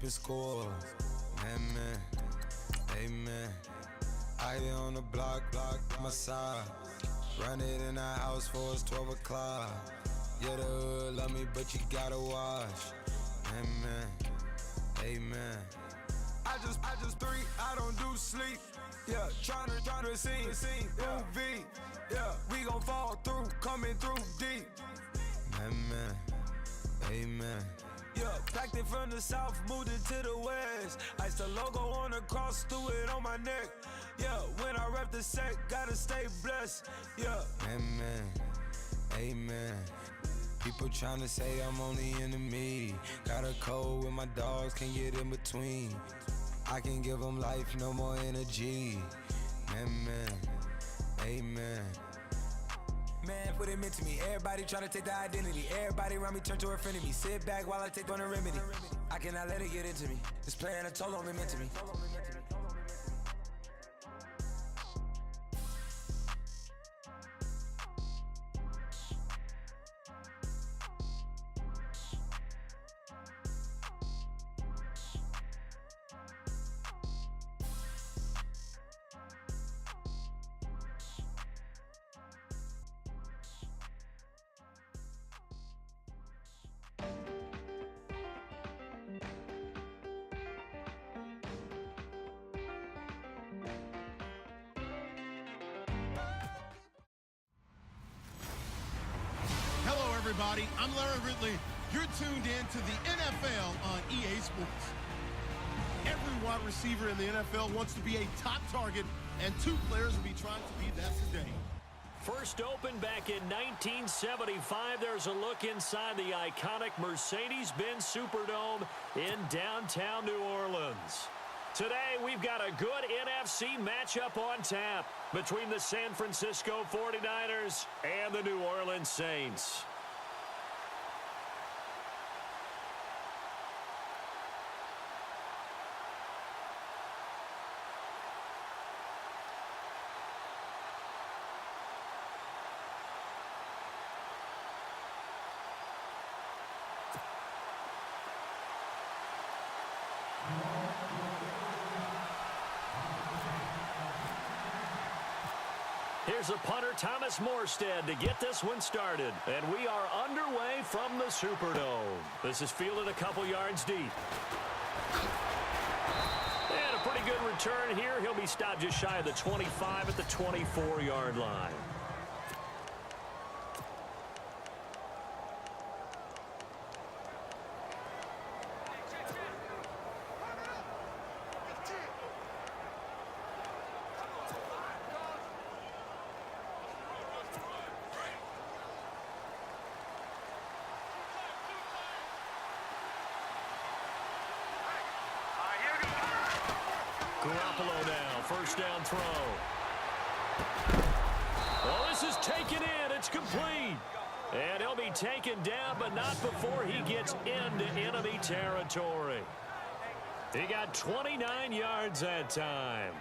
keeping score. Amen, amen. I get on the block, my side. Run it in the house for it's 12 o'clock. Yeah, the hood love me, but you gotta watch. Amen, amen. I just three, I don't do sleep. Yeah, tryna sing, movie. Yeah, we gon' fall through, coming through deep. Amen, amen. Yeah, packed it from the south, moved it to the west. Iced the logo on the cross, threw it on my neck. Yeah, when I rep the set, gotta stay blessed. Yeah, amen, amen. People tryna say I'm on the enemy. Got a code with my dogs, can't get in between. I can give them life, no more energy. Amen, amen. Man, what it meant to me. Everybody tryna take the identity. Everybody around me turn to a friend of me. Sit back while I take on a remedy. I cannot let it get into me. It's playing a toll on me, meant to me. Everybody, I'm Larry Ridley. You're tuned in to the NFL on EA Sports. Every wide receiver in the NFL wants to be a top target, and two players will be trying to be that today. First opened back in 1975, there's a look inside the iconic Mercedes-Benz Superdome in downtown New Orleans. Today, we've got a good NFC matchup on tap between the San Francisco 49ers and the New Orleans Saints. Here's a punter, Thomas Morstead, to get this one started. And we are underway from the Superdome. This is fielded a couple yards deep. And a pretty good return here. He'll be stopped just shy of the 25 at the 24-yard line. Garoppolo now, first down throw. Well, this is taken in. It's complete. And he'll be taken down, but not before he gets into enemy territory. He got 29 yards that time.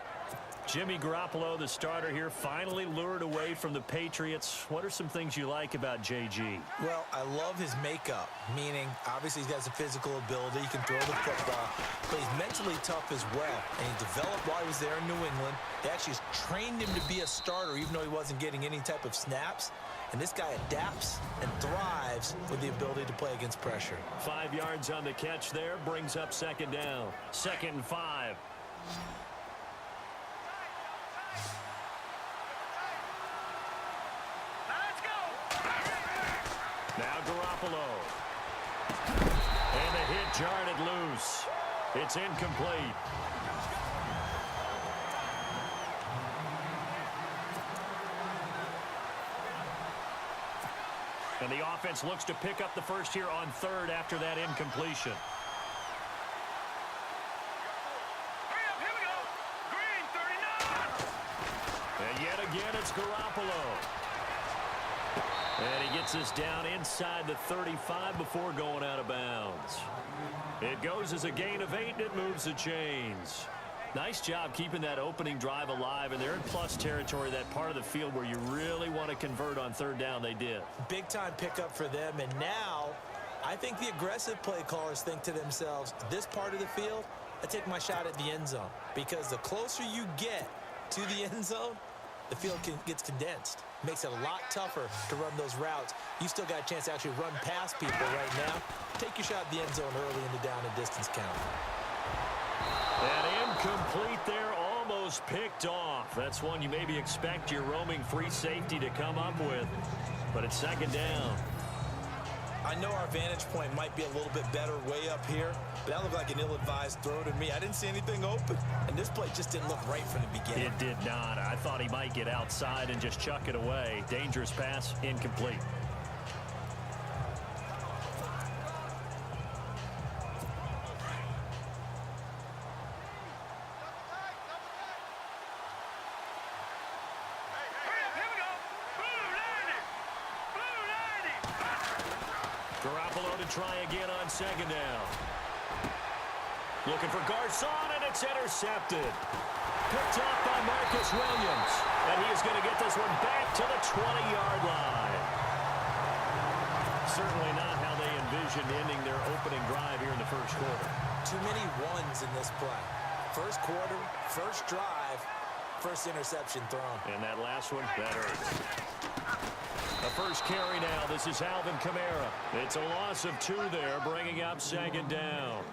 Jimmy Garoppolo, the starter here, finally lured away from the Patriots. What are some things you like about JG? Well, I love his makeup, meaning obviously he's got some physical ability. He can throw the football, but he's mentally tough as well. And he developed while he was there in New England. They actually trained him to be a starter, even though he wasn't getting any type of snaps. And this guy adapts and thrives with the ability to play against pressure. 5 yards on the catch there, brings up second down. 2nd and 5. Now Garoppolo. And the hit jarred it loose. It's incomplete. And the offense looks to pick up the first here on 3rd after that incompletion. Hurry up, here we go. Green, 39. And yet again, it's Garoppolo. And he gets this down inside the 35 before going out of bounds. It goes as a gain of 8, and it moves the chains. Nice job keeping that opening drive alive, and they're in plus territory, that part of the field where you really want to convert on 3rd down. They did. Big-time pickup for them, and now I think the aggressive play callers think to themselves, this part of the field, I take my shot at the end zone. Because the closer you get to the end zone, the field gets condensed. Makes it a lot tougher to run those routes. You still got a chance to actually run past people right now. Take your shot at the end zone early in the down and distance count. And incomplete there, almost picked off. That's one you maybe expect your roaming free safety to come up with. But it's second down. I know our vantage point might be a little bit better way up here, but that looked like an ill-advised throw to me. I didn't see anything open, and this play just didn't look right from the beginning. It did not. I thought he might get outside and just chuck it away. Dangerous pass, incomplete. Try again on second down. Looking for Garcon, and it's intercepted. Picked off by Marcus Williams. And he is going to get this one back to the 20-yard line. Certainly not how they envisioned ending their opening drive here in the first quarter. Too many ones in this play. First quarter, first drive, first interception thrown. And that last one, that hurts. The first carry now. This is Alvin Kamara. It's a loss of 2 there, bringing up second down.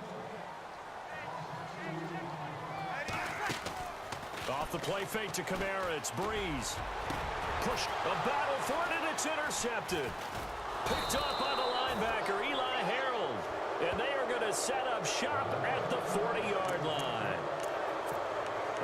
Off the play fake to Kamara. It's Breeze. Push. A battle for it, and it's intercepted. Picked off by the linebacker, Eli Harold. And they are going to set up shop at the 40-yard line.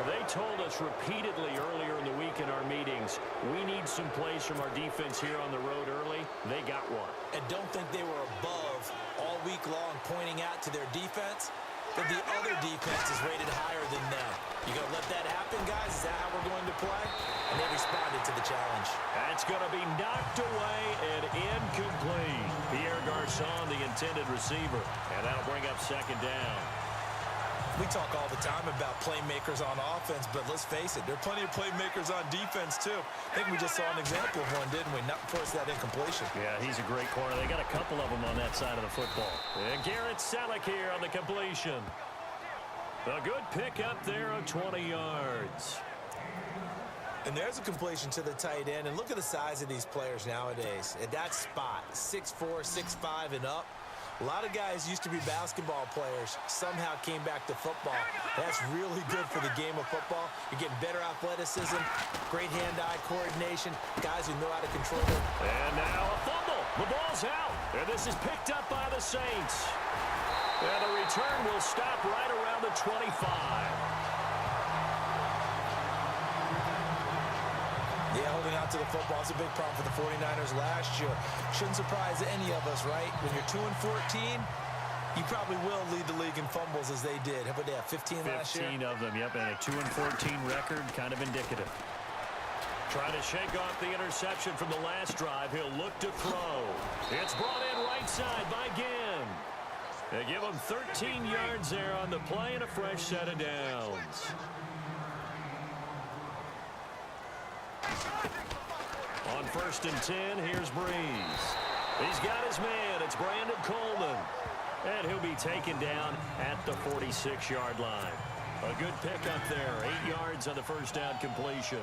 They told us repeatedly earlier in the week in our meetings, we need some plays from our defense here on the road early. They got one. And don't think they were above all week long pointing out to their defense that the other defense is rated higher than them. You going to let that happen, guys? Is that how we're going to play? And they responded to the challenge. That's going to be knocked away and incomplete. Pierre Garcon, the intended receiver. And that'll bring up second down. We talk all the time about playmakers on offense, but let's face it, there are plenty of playmakers on defense, too. I think we just saw an example of one, didn't we? Not force that incompletion. Yeah, he's a great corner. They got a couple of them on that side of the football. And Garrett Selleck here on the completion. A good pick up there of 20 yards. And there's a completion to the tight end. And look at the size of these players nowadays. At that spot, 6'4", 6'5", and up. A lot of guys used to be basketball players, somehow came back to football. That's really good for the game of football. You're getting better athleticism, great hand-eye coordination, guys who know how to control it. And now a fumble. The ball's out. And this is picked up by the Saints. And the return will stop right around the 25. Yeah, holding out to the football is a big problem for the 49ers last year. Shouldn't surprise any of us, right? When you're 2-14, you probably will lead the league in fumbles as they did. How about they have 15 last year? 15 of them, yep, and a 2-14 record, kind of indicative. Trying to shake off the interception from the last drive. He'll look to throw. It's brought in right side by Ginn. They give him 13 yards there on the play and a fresh set of downs. On 1st and 10, here's Breeze. He's got his man. It's Brandon Coleman. And he'll be taken down at the 46-yard line. A good pick up there. 8 yards on the first down completion.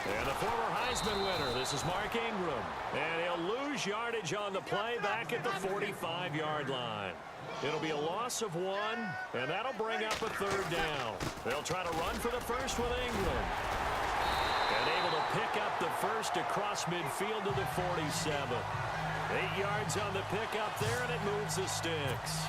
And the former Heisman winner, this is Mark Ingram. And he'll lose yardage on the play back at the 45-yard line. It'll be a loss of 1, and that'll bring up a 3rd down. They'll try to run for the first with Ingram. And able to pick up the first across midfield to the 47. 8 yards on the pickup there, and it moves the sticks.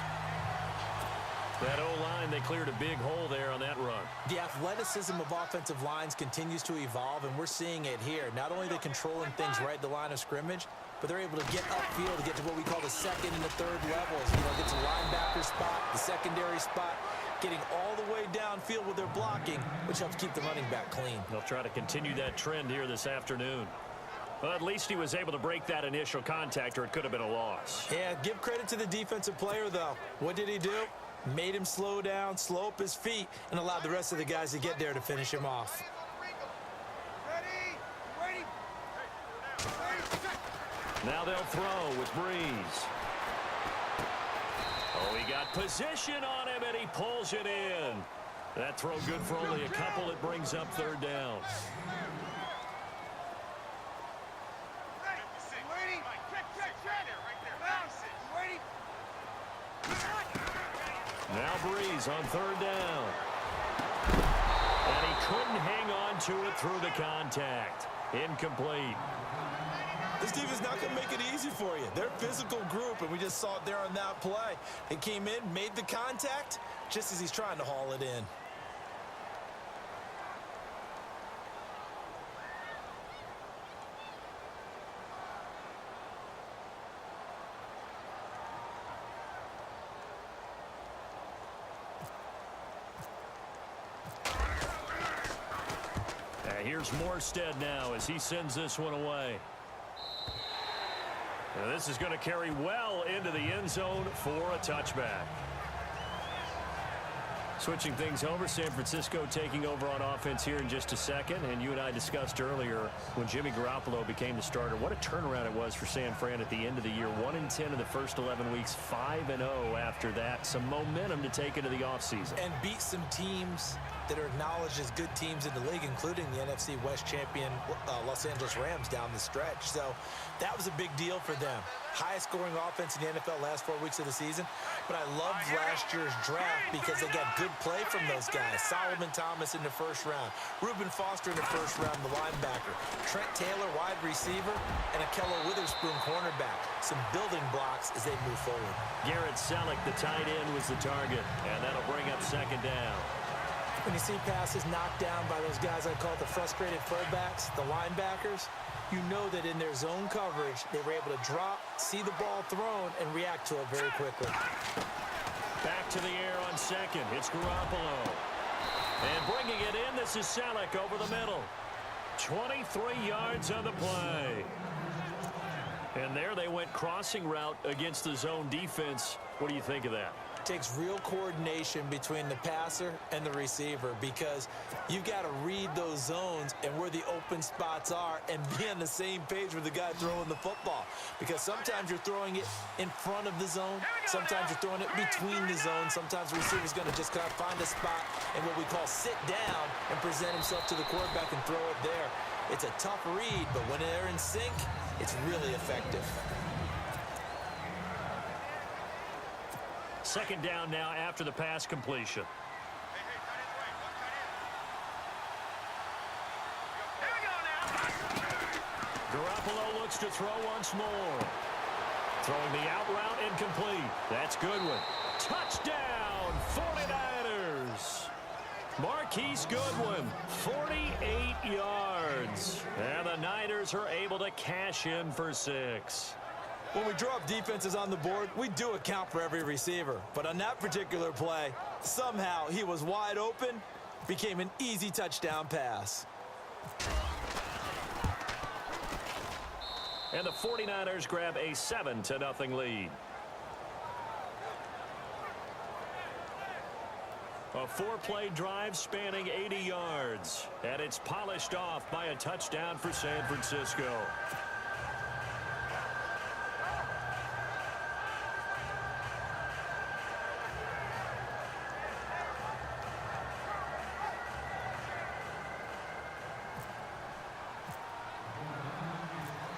That O-line, they cleared a big hole there on that run. The athleticism of offensive lines continues to evolve, and we're seeing it here. Not only are they controlling things right at the line of scrimmage, but they're able to get upfield to get to what we call the 2nd and the 3rd levels. You know, get to linebacker spot, the secondary spot, getting all the way downfield with their blocking, which helps keep the running back clean. They'll try to continue that trend here this afternoon. Well, at least he was able to break that initial contact, or it could have been a loss. Yeah, give credit to the defensive player, though. What did he do? Made him slow down, slow up his feet, and allowed the rest of the guys to get there to finish him off. Now they'll throw with Breeze. Oh, he got position on him, and he pulls it in. That throw good for only a couple. It brings up third down. Now Breeze on third down. And he couldn't hang on to it through the contact. Incomplete. This defense is not going to make it easy for you. They're a physical group, and we just saw it there on that play. They came in, made the contact, just as he's trying to haul it in. Here's Morstead now as he sends this one away. And this is going to carry well into the end zone for a touchback. Switching things over, San Francisco taking over on offense here in just a second. And you and I discussed earlier when Jimmy Garoppolo became the starter, what a turnaround it was for San Fran at the end of the year. 1-10 in the first 11 weeks, 5-0 after that. Some momentum to take into the offseason. And beat some teams that are acknowledged as good teams in the league, including the NFC West champion Los Angeles Rams down the stretch. So that was a big deal for them. Highest scoring offense in the NFL last 4 weeks of the season. But I loved last year's draft because they got good play from those guys. Solomon Thomas in the first round. Reuben Foster in the first round, the linebacker. Trent Taylor, wide receiver. And Akello Witherspoon, cornerback. Some building blocks as they move forward. Garrett Selleck, the tight end, was the target. And that'll bring up second down. When you see passes knocked down by those guys I call the frustrated fullbacks, the linebackers, you know that in their zone coverage, they were able to drop, see the ball thrown, and react to it very quickly. Back to the air on second. It's Garoppolo. And bringing it in, this is Selleck over the middle. 23 yards on the play. And there they went crossing route against the zone defense. What do you think of that? Takes real coordination between the passer and the receiver because you've got to read those zones and where the open spots are and be on the same page with the guy throwing the football, because sometimes you're throwing it in front of the zone, sometimes you're throwing it between the zones, sometimes the receiver's going to just kind of find a spot and what we call sit down and present himself to the quarterback and throw it there. It's a tough read, but when they're in sync, it's really effective. Second down now after the pass completion. Garoppolo looks to throw once more. Throwing the out route, incomplete. That's Goodwin. Touchdown, 49ers. Marquise Goodwin, 48 yards. And the Niners are able to cash in for 6. When we draw up defenses on the board, we do account for every receiver. But on that particular play, somehow he was wide open, became an easy touchdown pass. And the 49ers grab a 7-0 lead. A 4-play drive spanning 80 yards. And it's polished off by a touchdown for San Francisco.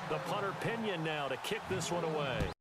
The punter Pinion now to kick this one away.